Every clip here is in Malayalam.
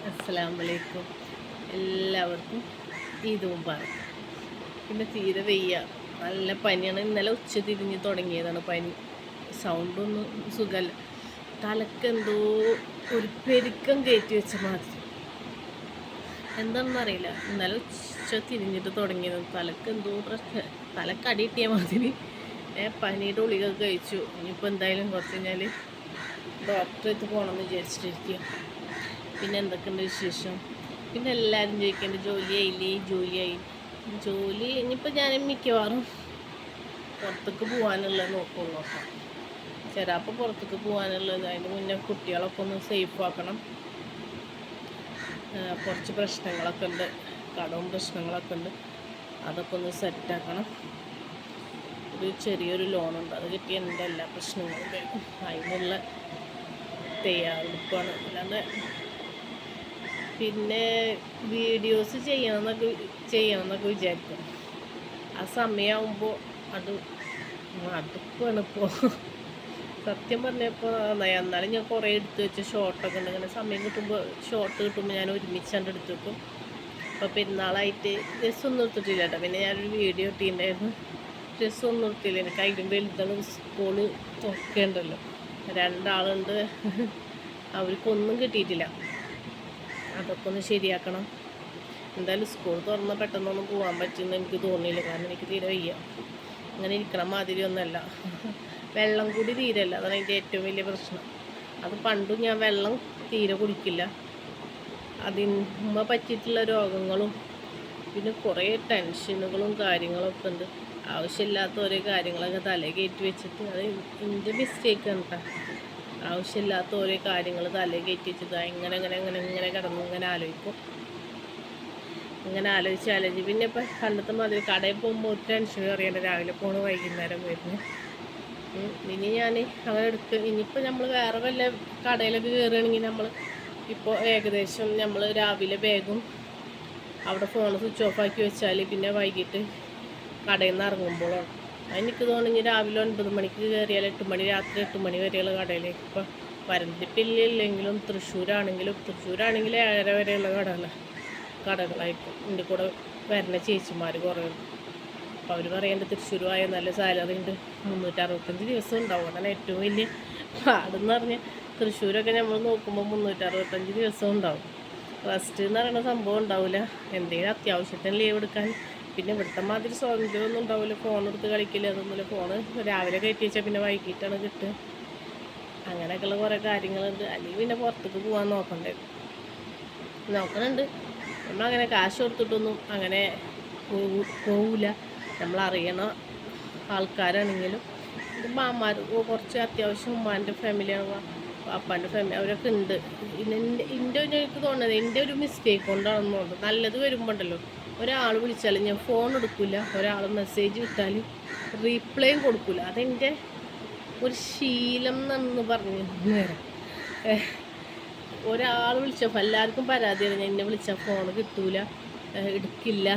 അസ്സലാമലൈക്കും. എല്ലാവർക്കും ഈദ് മുബാറക്. പിന്നെ തീരെ വയ്യ, നല്ല പനിയാണ്. ഇന്നലെ ഉച്ച തിരിഞ്ഞ് തുടങ്ങിയതാണ് പനി. സൗണ്ടൊന്നും സുഖമല്ല. തലക്കെന്തോ ഒരു പെരുക്കം കയറ്റി വെച്ച മാതിരി. എന്താണെന്നറിയില്ല. ഇന്നലെ ഉച്ച തിരിഞ്ഞിട്ട് തുടങ്ങിയതാണ്. തലക്കെന്തോ പ്രശ്നം, തലക്കടി കിട്ടിയ മാതിരി. പനിയുടെ ഗുളിക കഴിച്ചു. ഇനിയിപ്പോൾ എന്തായാലും കുറച്ച് കഴിഞ്ഞാൽ ഡോക്ടറെ അടുത്ത് പോകണമെന്ന് വിചാരിച്ചിട്ടിരിക്കുക. പിന്നെ എന്തൊക്കെയുണ്ട് വിശേഷം? പിന്നെ എല്ലാവരും ചോദിക്കേണ്ടത് ജോലി ഇനിയിപ്പോൾ ഞാൻ മിക്കവാറും പുറത്തേക്ക് പോകാനുള്ളത് നോക്കാം. ചിലപ്പോൾ പുറത്തേക്ക് പോകാനുള്ളത്. അതിന് മുന്നേ കുട്ടികളൊക്കെ ഒന്ന് സേഫ് ആക്കണം. കുറച്ച് പ്രശ്നങ്ങളൊക്കെ ഉണ്ട്, കടവും പ്രശ്നങ്ങളൊക്കെ ഉണ്ട്. അതൊക്കെ ഒന്ന് സെറ്റാക്കണം. ഒരു ചെറിയൊരു ലോണുണ്ട്, അത് കിട്ടിയ എൻ്റെ എല്ലാ പ്രശ്നങ്ങളും കഴിക്കും. അതിനുള്ള തയ്യാറെടുപ്പാണ്. അല്ലാതെ പിന്നെ വീഡിയോസ് ചെയ്യണമെന്നൊക്കെ വിചാരിക്കും. ആ സമയമാകുമ്പോൾ അത് മടുപ്പാണ് ഇപ്പോൾ. സത്യം പറഞ്ഞപ്പോൾ എന്നാലും ഞാൻ കുറേ എടുത്ത് വെച്ച് ഷോർട്ടൊക്കെ ഉണ്ട്. അങ്ങനെ സമയം കിട്ടുമ്പോൾ ഷോർട്ട് കിട്ടുമ്പോൾ ഞാൻ ഒരുമിച്ചാണ്ട് എടുത്ത് വെക്കും. അപ്പോൾ പെരുന്നാളായിട്ട് ഡ്രസ്സൊന്നും എടുത്തിട്ടില്ല കേട്ടോ. പിന്നെ ഞാനൊരു വീഡിയോ ഇട്ടിട്ടുണ്ടായിരുന്നു. ഡ്രസ്സൊന്നും എടുത്തില്ല. എനിക്ക് അതിലും വലുതാണ്. സ്കൂള് തുറക്കേണ്ടല്ലോ, 2 ആളുണ്ട്. അവർക്കൊന്നും കിട്ടിയിട്ടില്ല. അതൊക്കെ ഒന്ന് ശരിയാക്കണം. എന്തായാലും സ്കൂൾ തുറന്നാൽ പെട്ടെന്നൊന്നും പോകാൻ പറ്റുമെന്ന് എനിക്ക് തോന്നിയില്ല. കാരണം എനിക്ക് തീരെ വയ്യ. അങ്ങനെ ഇരിക്കണ മാതിരി ഒന്നുമല്ല. വെള്ളം കൂടി തീരല്ല, അതാണ് അതിൻ്റെ ഏറ്റവും വലിയ പ്രശ്നം. അത് പണ്ടും ഞാൻ വെള്ളം തീരെ കുടിക്കില്ല. അതിന്മ പറ്റിയിട്ടുള്ള രോഗങ്ങളും പിന്നെ കുറേ ടെൻഷനുകളും കാര്യങ്ങളൊക്കെ ഉണ്ട്. ആവശ്യമില്ലാത്ത ഓരോ കാര്യങ്ങളൊക്കെ തലയിൽ കയറ്റി വെച്ചിട്ട്, അത് എൻ്റെ മിസ്റ്റേക്കാണ് കേട്ടോ. ആവശ്യമില്ലാത്ത ഓരോ കാര്യങ്ങൾ തലയിൽ കയറ്റി വെച്ചിട്ട് ഇങ്ങനെ കിടന്ന് ഇങ്ങനെ ആലോചിക്കും. ഇങ്ങനെ ആലോചിച്ച് പിന്നെ ഇപ്പം പണ്ടത്തെ മാതിരി കടയിൽ പോകുമ്പോൾ ഒരു ടെൻഷൻ അറിയേണ്ട. രാവിലെ പോണ്, വൈകുന്നേരം വരുന്നു. ഇനി ഞാൻ അങ്ങനെ ഇനിയിപ്പോൾ നമ്മൾ വേറെ വല്ല കടയിലൊക്കെ കയറുകയാണെങ്കിൽ നമ്മൾ ഇപ്പോൾ ഏകദേശം നമ്മൾ രാവിലെ വേഗം അവിടെ ഫോൺ സ്വിച്ച് ഓഫ് ആക്കി വെച്ചാൽ പിന്നെ വൈകിട്ട് കടയിൽ നിന്ന് ഇറങ്ങുമ്പോഴാണ്. എനിക്ക് തോന്നുന്നു രാവിലെ 9 മണിക്ക് കയറിയാൽ 8 മണി, രാത്രി 8 മണി വരെയുള്ള കടയിലേക്ക് ഇപ്പോൾ പരന്തിപ്പില്ലെങ്കിലും തൃശ്ശൂരാണെങ്കിലും 7:30 വരെയുള്ള കടകളായിരിക്കും. എൻ്റെ കൂടെ വരുന്ന ചേച്ചിമാർ കുറേ ഉണ്ട്. അപ്പോൾ അവർ പറയേണ്ടത് തൃശ്ശൂർ പോയ നല്ല സാലറി ഉണ്ട്, 365 ദിവസം ഉണ്ടാവും. അതാണ് ഏറ്റവും വലിയ പാടെന്ന് പറഞ്ഞാൽ. തൃശ്ശൂരൊക്കെ നമ്മൾ നോക്കുമ്പോൾ 365 ദിവസം ഉണ്ടാവും. റെസ്റ്റ് എന്ന് പറയുന്ന സംഭവം ഉണ്ടാവില്ല. എന്തെങ്കിലും അത്യാവശ്യത്തിന് ലീവ് എടുക്കാൻ. പിന്നെ ഇവിടുത്തെ മാതിരി സ്വാതന്ത്ര്യമൊന്നും ഉണ്ടാവില്ല. ഫോൺ എടുത്ത് കളിക്കില്ല, അതൊന്നുമില്ല. ഫോണ് രാവിലെ കയറ്റി വെച്ചാൽ പിന്നെ വൈകിട്ടാണ് കിട്ടുക. അങ്ങനെയൊക്കെയുള്ള കുറേ കാര്യങ്ങളുണ്ട്. അല്ലെങ്കിൽ പിന്നെ പുറത്തേക്ക് പോകാൻ നോക്കുന്നുണ്ട്. നമ്മളങ്ങനെ കാശ് കൊടുത്തിട്ടൊന്നും അങ്ങനെ പോവില്ല. നമ്മളറിയണ ആൾക്കാരാണെങ്കിലും മാമാർ കുറച്ച് അത്യാവശ്യം ഉമ്മാൻ്റെ ഫാമിലിയാണ്, പാപ്പാൻ്റെ ഫാമിലി, അവരൊക്കെ ഉണ്ട്. എനിക്ക് തോന്നുന്നത് എൻ്റെ ഒരു മിസ്റ്റേക്ക് കൊണ്ടാണെന്ന് തോന്നുന്നത്. നല്ലത് വരുമ്പോൾ ഉണ്ടല്ലോ, ഒരാൾ വിളിച്ചാൽ ഞാൻ ഫോൺ എടുക്കില്ല, ഒരാൾ മെസ്സേജ് വിട്ടാൽ റീപ്ലൈയും കൊടുക്കില്ല. അതെൻ്റെ ഒരു ശീലം എന്ന് പറഞ്ഞു നേരം. ഒരാൾ വിളിച്ചപ്പോൾ എല്ലാവർക്കും പരാതിയാണ്, ഞാൻ എന്നെ വിളിച്ചാൽ ഫോൺ കിട്ടൂല, എടുക്കില്ല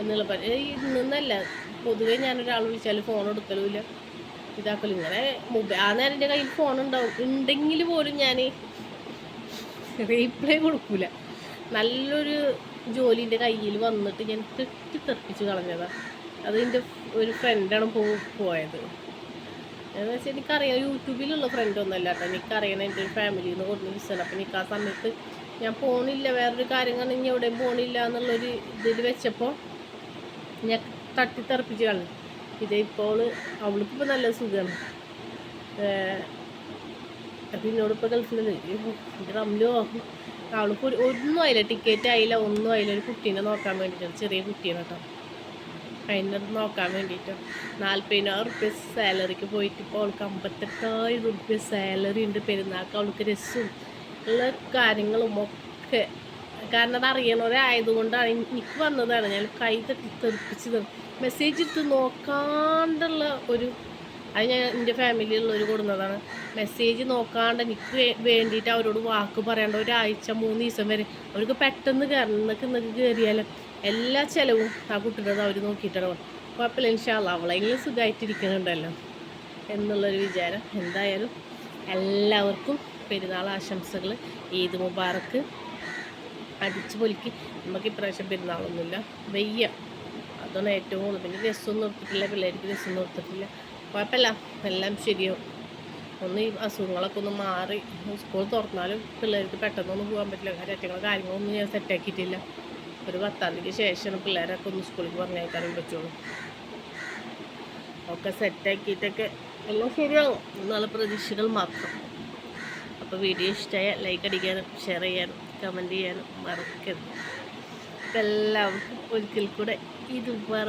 എന്നുള്ള ഇന്നല്ല. പൊതുവേ ഞാനൊരാൾ വിളിച്ചാൽ ഫോൺ എടുക്കലുമില്ല, ഇതാക്കലും. ഇങ്ങനെ ആ നേരം എൻ്റെ കയ്യിൽ ഫോൺ ഉണ്ടെങ്കിൽ പോലും ഞാൻ റീപ്ലൈ കൊടുക്കില്ല. നല്ലൊരു ജോലിൻ്റെ കയ്യിൽ വന്നിട്ട് ഞാൻ തെറ്റിത്തെറിപ്പിച്ച് കളഞ്ഞതാണ്. അത് എൻ്റെ ഒരു ഫ്രണ്ടാണ് പോയത്. എന്ന് വെച്ചാൽ എനിക്കറിയാം, യൂട്യൂബിലുള്ള ഫ്രണ്ടൊന്നുമല്ല കേട്ടോ. എനിക്കറിയണം എൻ്റെ ഒരു ഫാമിലിയിൽ നിന്ന് കൊടുക്കുന്ന വിസയാണ്. അപ്പം എനിക്ക് ആ സമയത്ത് ഞാൻ പോണില്ല, വേറൊരു കാര്യങ്ങൾ ഇനി എവിടെയും പോണില്ല എന്നുള്ളൊരു ഇതിൽ വെച്ചപ്പോൾ ഞാൻ തട്ടിത്തെറിപ്പിച്ച് കളഞ്ഞു. ഇപ്പോൾ അവൾക്കിപ്പോൾ നല്ല സുഖമാണ്. അപ്പം എന്നോടിപ്പോൾ ഗൾഫിൽ റംലോ അവൾക്ക് ഒന്നും ആയില്ല, ടിക്കറ്റ് ആയില്ല, ഒന്നും ആയില്ല. ഒരു കുട്ടീനെ നോക്കാൻ വേണ്ടിയിട്ടാണ്, ചെറിയ കുട്ടീനെ കേട്ടോ. അതിൻ്റെ നോക്കാൻ വേണ്ടിയിട്ട് 40,000 റുപ്യ സാലറിക്ക് പോയിട്ട് ഇപ്പോൾ അവൾക്ക് 58,000 റുപ്യ സാലറി ഉണ്ട്. പെരുന്നാൾക്ക് അവൾക്ക് രസവും ഉള്ള കാര്യങ്ങളും ഒക്കെ. കാരണം അത് അറിയണവരായതുകൊണ്ടാണ് എനിക്ക് വന്നതാണ്. ഞാൻ കൈ തെറിപ്പിച്ചത് മെസ്സേജ് ഇട്ട് നോക്കാണ്ടുള്ള ഒരു, അത് ഞാൻ എൻ്റെ ഫാമിലിയിലുള്ളവർ കൊടുക്കുന്നതാണ്. മെസ്സേജ് നോക്കാണ്ട് എനിക്ക് വേണ്ടിയിട്ട് അവരോട് വാക്ക് പറയേണ്ട. ഒരാഴ്ച 3 ദിവസം വരെ അവർക്ക് പെട്ടെന്ന് ഇന്നൊക്കെ കയറിയാലും എല്ലാ ചിലവും ആ കുട്ടിയുടെ അവർ നോക്കിയിട്ടാണ്. കുഴപ്പമില്ല, ഇൻഷാ അല്ലാഹ് അവളെങ്കിലും സുഖമായിട്ടിരിക്കുന്നുണ്ടല്ലോ എന്നുള്ളൊരു വിചാരം. എന്തായാലും എല്ലാവർക്കും പെരുന്നാൾ ആശംസകൾ, ഈദ് മുബാറക്ക്. അടിച്ച് പൊലിക്ക്. നമുക്ക് ഇപ്രാവശ്യം പെരുന്നാളൊന്നുമില്ല, വയ്യ. അതാണ് ഏറ്റവും കൂടുതൽ. പിന്നെ ഡ്രസ്സൊന്നും എടുത്തിട്ടില്ല, പിള്ളേർക്ക് ഡ്രസ്സൊന്നും എടുത്തിട്ടില്ല. കുഴപ്പമില്ല, എല്ലാം ശരിയാവും. ഒന്ന് ഈ അസുഖങ്ങളൊക്കെ ഒന്ന് മാറി സ്കൂൾ തുറന്നാലും പിള്ളേർക്ക് പെട്ടെന്നൊന്നും പോകാൻ പറ്റില്ല. കാര്യങ്ങളൊന്നും ഞാൻ സെറ്റാക്കിയിട്ടില്ല. ഒരു 10-ാം തീയതിക്ക് ശേഷമാണ് പിള്ളേരൊക്കെ ഒന്ന് സ്കൂളിലേക്ക് പറഞ്ഞയക്കാനും പറ്റുള്ളൂ. ഒക്കെ സെറ്റാക്കിയിട്ടൊക്കെ എല്ലാം ശരിയാവും എന്നുള്ള പ്രതീക്ഷകൾ മാത്രം. അപ്പോൾ വീഡിയോ ഇഷ്ടമായ ലൈക്ക് അടിക്കാനും ഷെയർ ചെയ്യാനും കമൻറ്റ് ചെയ്യാനും മറക്കരുത്. എല്ലാവർക്കും ഒരിക്കൽ കൂടെ ഇത് പറ